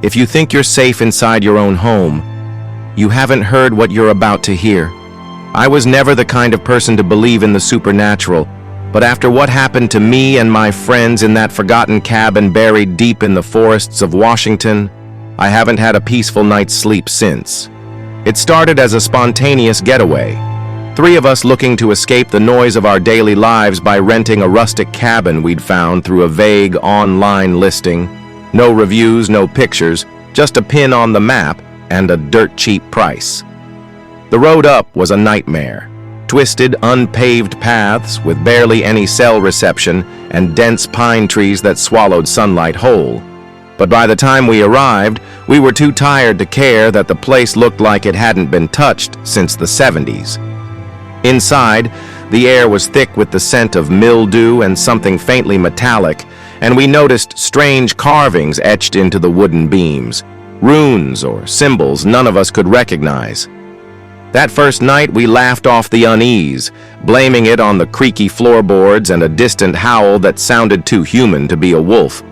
If you think you're safe inside your own home, you haven't heard what you're about to hear. I was never the kind of person to believe in the supernatural, but after what happened to me and my friends in that forgotten cabin buried deep in the forests of Washington, I haven't had a peaceful night's sleep since. It started as a spontaneous getaway. 3 of us looking to escape the noise of our daily lives by renting a rustic cabin we'd found through a vague online listing. No reviews, no pictures, just a pin on the map and a dirt cheap price. The road up was a nightmare. Twisted, unpaved paths with barely any cell reception and dense pine trees that swallowed sunlight whole. But by the time we arrived, we were too tired to care that the place looked like it hadn't been touched since the 70s. Inside, the air was thick with the scent of mildew and something faintly metallic, and we noticed strange carvings etched into the wooden beams, runes or symbols none of us could recognize. That first night, we laughed off the unease, blaming it on the creaky floorboards and a distant howl that sounded too human to be a wolf.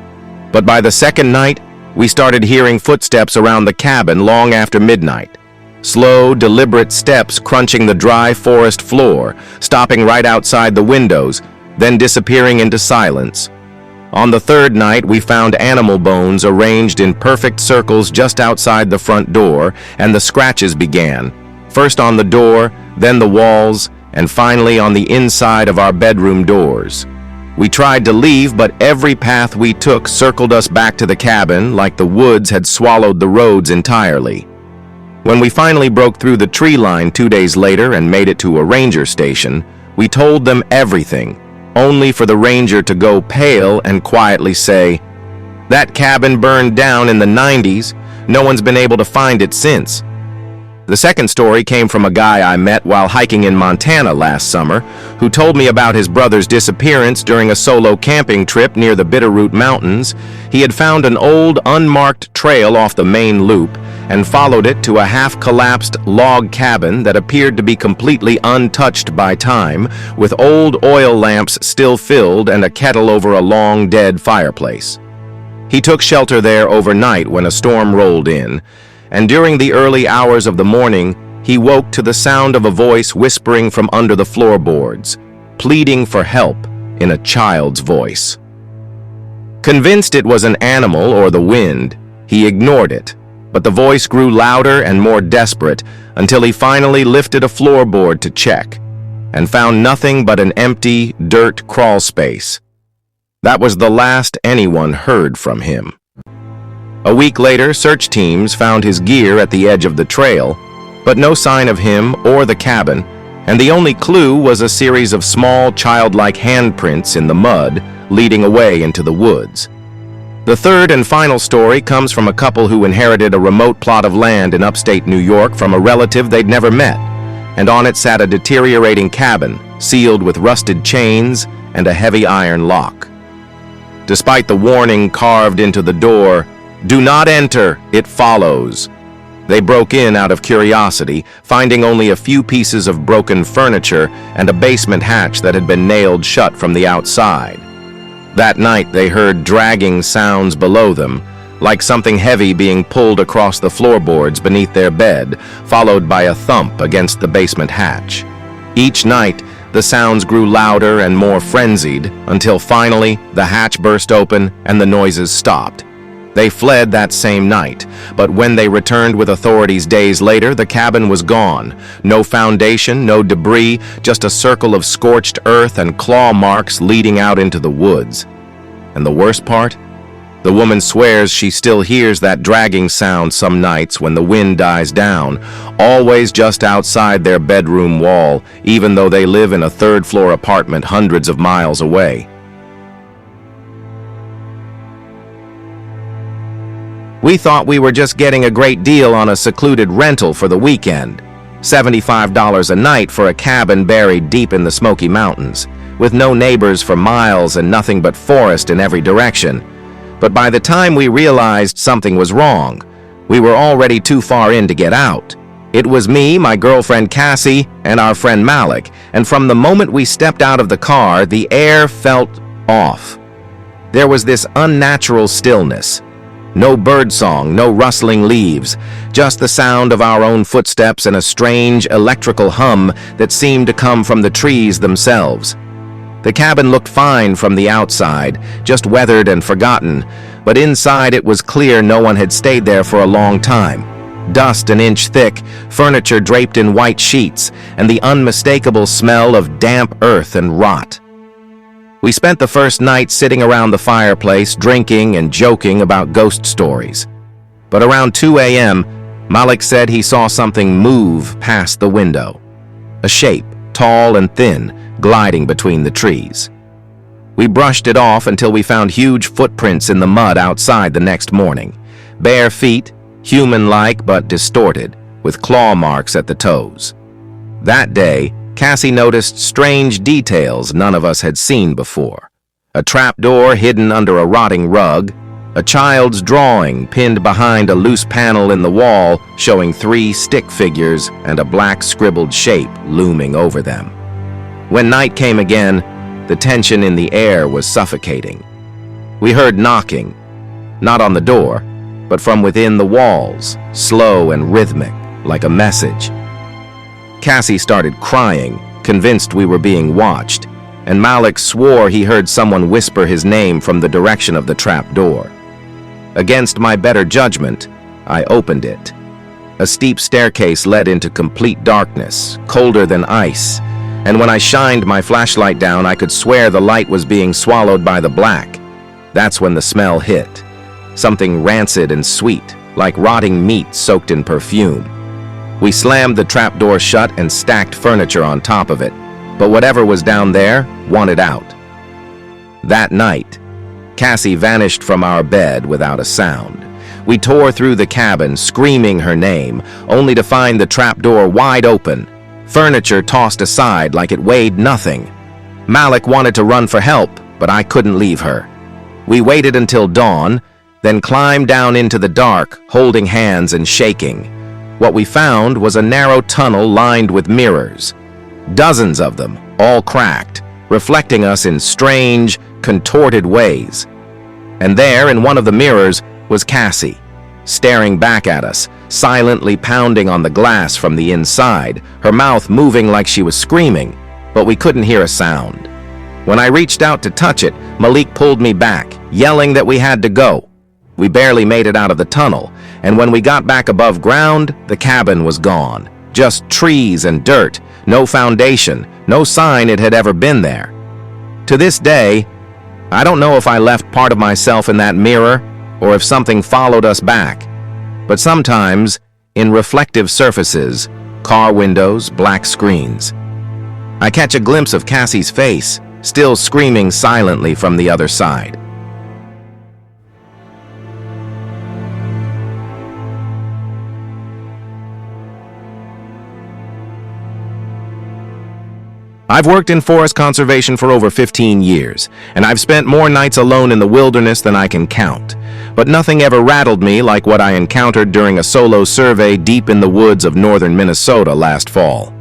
But by the second night, we started hearing footsteps around the cabin long after midnight. Slow, deliberate steps crunching the dry forest floor, stopping right outside the windows, then disappearing into silence. On the third night, we found animal bones arranged in perfect circles just outside the front door, and the scratches began, first on the door, then the walls, and finally on the inside of our bedroom doors. We tried to leave, but every path we took circled us back to the cabin like the woods had swallowed the roads entirely. When we finally broke through the tree line 2 days later and made it to a ranger station, we told them everything, only for the ranger to go pale and quietly say, "That cabin burned down in the 90s. No one's been able to find it since." The second story came from a guy I met while hiking in Montana last summer, who told me about his brother's disappearance during a solo camping trip near the Bitterroot Mountains. He had found an old, unmarked trail off the main loop and followed it to a half-collapsed log cabin that appeared to be completely untouched by time, with old oil lamps still filled and a kettle over a long, dead fireplace. He took shelter there overnight when a storm rolled in, and during the early hours of the morning, he woke to the sound of a voice whispering from under the floorboards, pleading for help in a child's voice. Convinced it was an animal or the wind, he ignored it, but the voice grew louder and more desperate until he finally lifted a floorboard to check and found nothing but an empty, dirt crawl space. That was the last anyone heard from him. A week later, search teams found his gear at the edge of the trail, but no sign of him or the cabin, and the only clue was a series of small, childlike handprints in the mud leading away into the woods. The third and final story comes from a couple who inherited a remote plot of land in upstate New York from a relative they'd never met, and on it sat a deteriorating cabin, sealed with rusted chains and a heavy iron lock. Despite the warning carved into the door, "Do not enter, it follows," they broke in out of curiosity, finding only a few pieces of broken furniture and a basement hatch that had been nailed shut from the outside. That night, they heard dragging sounds below them, like something heavy being pulled across the floorboards beneath their bed, followed by a thump against the basement hatch. Each night, the sounds grew louder and more frenzied, until finally, the hatch burst open and the noises stopped. They fled that same night, but when they returned with authorities days later, the cabin was gone. No foundation, no debris, just a circle of scorched earth and claw marks leading out into the woods. And the worst part? The woman swears she still hears that dragging sound some nights when the wind dies down, always just outside their bedroom wall, even though they live in a third-floor apartment hundreds of miles away. We thought we were just getting a great deal on a secluded rental for the weekend. $75 a night for a cabin buried deep in the Smoky Mountains, with no neighbors for miles and nothing but forest in every direction. But by the time we realized something was wrong, we were already too far in to get out. It was me, my girlfriend Cassie, and our friend Malik, and from the moment we stepped out of the car, the air felt off. There was this unnatural stillness. No birdsong, no rustling leaves, just the sound of our own footsteps and a strange electrical hum that seemed to come from the trees themselves. The cabin looked fine from the outside, just weathered and forgotten, but inside it was clear no one had stayed there for a long time. Dust an inch thick, furniture draped in white sheets, and the unmistakable smell of damp earth and rot. We spent the first night sitting around the fireplace, drinking and joking about ghost stories. But around 2 a.m., Malik said he saw something move past the window. A shape, tall and thin, gliding between the trees. We brushed it off until we found huge footprints in the mud outside the next morning. Bare feet, human-like but distorted, with claw marks at the toes. That day, Cassie noticed strange details none of us had seen before. A trapdoor hidden under a rotting rug, a child's drawing pinned behind a loose panel in the wall showing 3 stick figures and a black scribbled shape looming over them. When night came again, the tension in the air was suffocating. We heard knocking, not on the door, but from within the walls, slow and rhythmic, like a message. Cassie started crying, convinced we were being watched, and Malik swore he heard someone whisper his name from the direction of the trap door. Against my better judgment, I opened it. A steep staircase led into complete darkness, colder than ice, and when I shined my flashlight down, I could swear the light was being swallowed by the black. That's when the smell hit. Something rancid and sweet, like rotting meat soaked in perfume. We slammed the trapdoor shut and stacked furniture on top of it, but whatever was down there wanted out. That night, Cassie vanished from our bed without a sound. We tore through the cabin, screaming her name, only to find the trapdoor wide open, furniture tossed aside like it weighed nothing. Malik wanted to run for help, but I couldn't leave her. We waited until dawn, then climbed down into the dark, holding hands and shaking. What we found was a narrow tunnel lined with mirrors. Dozens of them, all cracked, reflecting us in strange, contorted ways. And there, in one of the mirrors, was Cassie, staring back at us, silently pounding on the glass from the inside, her mouth moving like she was screaming, but we couldn't hear a sound. When I reached out to touch it, Malik pulled me back, yelling that we had to go. We barely made it out of the tunnel, and when we got back above ground, the cabin was gone. Just trees and dirt, no foundation, no sign it had ever been there. To this day, I don't know if I left part of myself in that mirror or if something followed us back. But sometimes, in reflective surfaces, car windows, black screens, I catch a glimpse of Cassie's face, still screaming silently from the other side. I've worked in forest conservation for over 15 years, and I've spent more nights alone in the wilderness than I can count. But nothing ever rattled me like what I encountered during a solo survey deep in the woods of northern Minnesota last fall.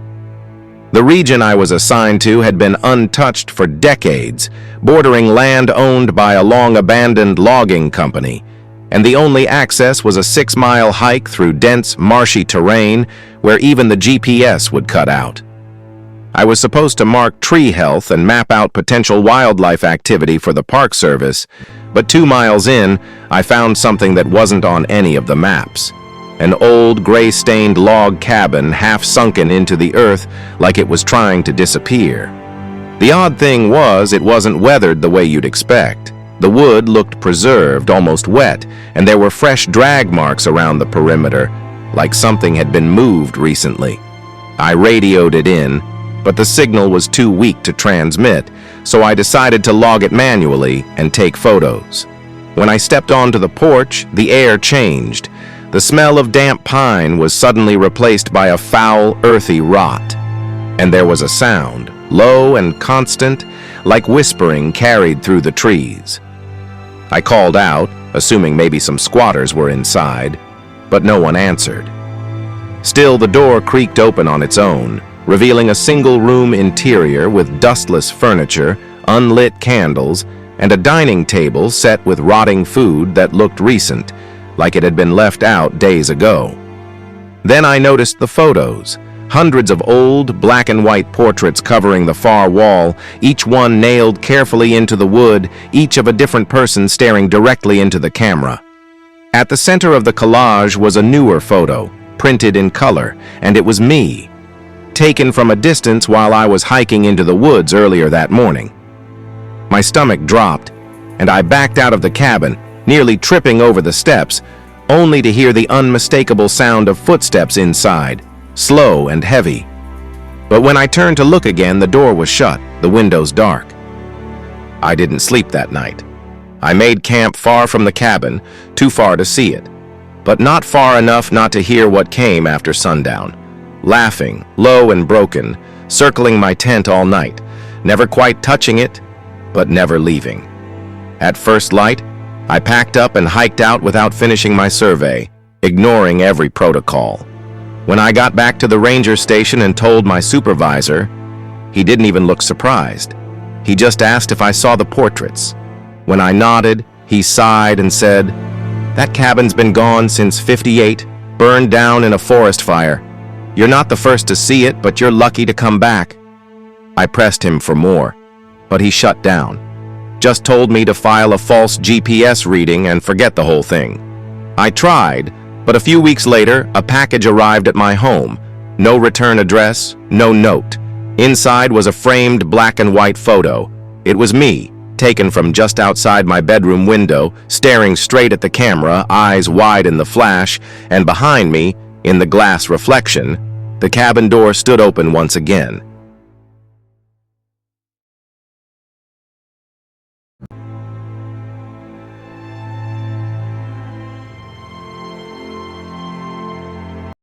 The region I was assigned to had been untouched for decades, bordering land owned by a long-abandoned logging company, and the only access was a 6-mile hike through dense, marshy terrain where even the GPS would cut out. I was supposed to mark tree health and map out potential wildlife activity for the Park Service, but 2 miles in, I found something that wasn't on any of the maps. An old, gray-stained log cabin half sunken into the earth like it was trying to disappear. The odd thing was, it wasn't weathered the way you'd expect. The wood looked preserved, almost wet, and there were fresh drag marks around the perimeter, like something had been moved recently. I radioed it in, but the signal was too weak to transmit, so I decided to log it manually and take photos. When I stepped onto the porch, the air changed. The smell of damp pine was suddenly replaced by a foul, earthy rot. And there was a sound, low and constant, like whispering carried through the trees. I called out, assuming maybe some squatters were inside, but no one answered. Still, the door creaked open on its own, revealing a single-room interior with dustless furniture, unlit candles, and a dining table set with rotting food that looked recent, like it had been left out days ago. Then I noticed the photos. Hundreds of old, black and white portraits covering the far wall, each one nailed carefully into the wood, each of a different person staring directly into the camera. At the center of the collage was a newer photo, printed in color, and it was me, taken from a distance while I was hiking into the woods earlier that morning. My stomach dropped, and I backed out of the cabin, nearly tripping over the steps, only to hear the unmistakable sound of footsteps inside, slow and heavy. But when I turned to look again, the door was shut, the windows dark. I didn't sleep that night. I made camp far from the cabin, too far to see it, but not far enough not to hear what came after sundown. Laughing, low and broken, circling my tent all night, never quite touching it, but never leaving. At first light, I packed up and hiked out without finishing my survey, ignoring every protocol. When I got back to the ranger station and told my supervisor, he didn't even look surprised. He just asked if I saw the portraits. When I nodded, he sighed and said, "That cabin's been gone since '58, burned down in a forest fire. You're not the first to see it, but you're lucky to come back." I pressed him for more, but he shut down. Just told me to file a false GPS reading and forget the whole thing. I tried, but a few weeks later, a package arrived at my home. No return address, no note. Inside was a framed black and white photo. It was me, taken from just outside my bedroom window, staring straight at the camera, eyes wide in the flash, and behind me, in the glass reflection, the cabin door stood open once again.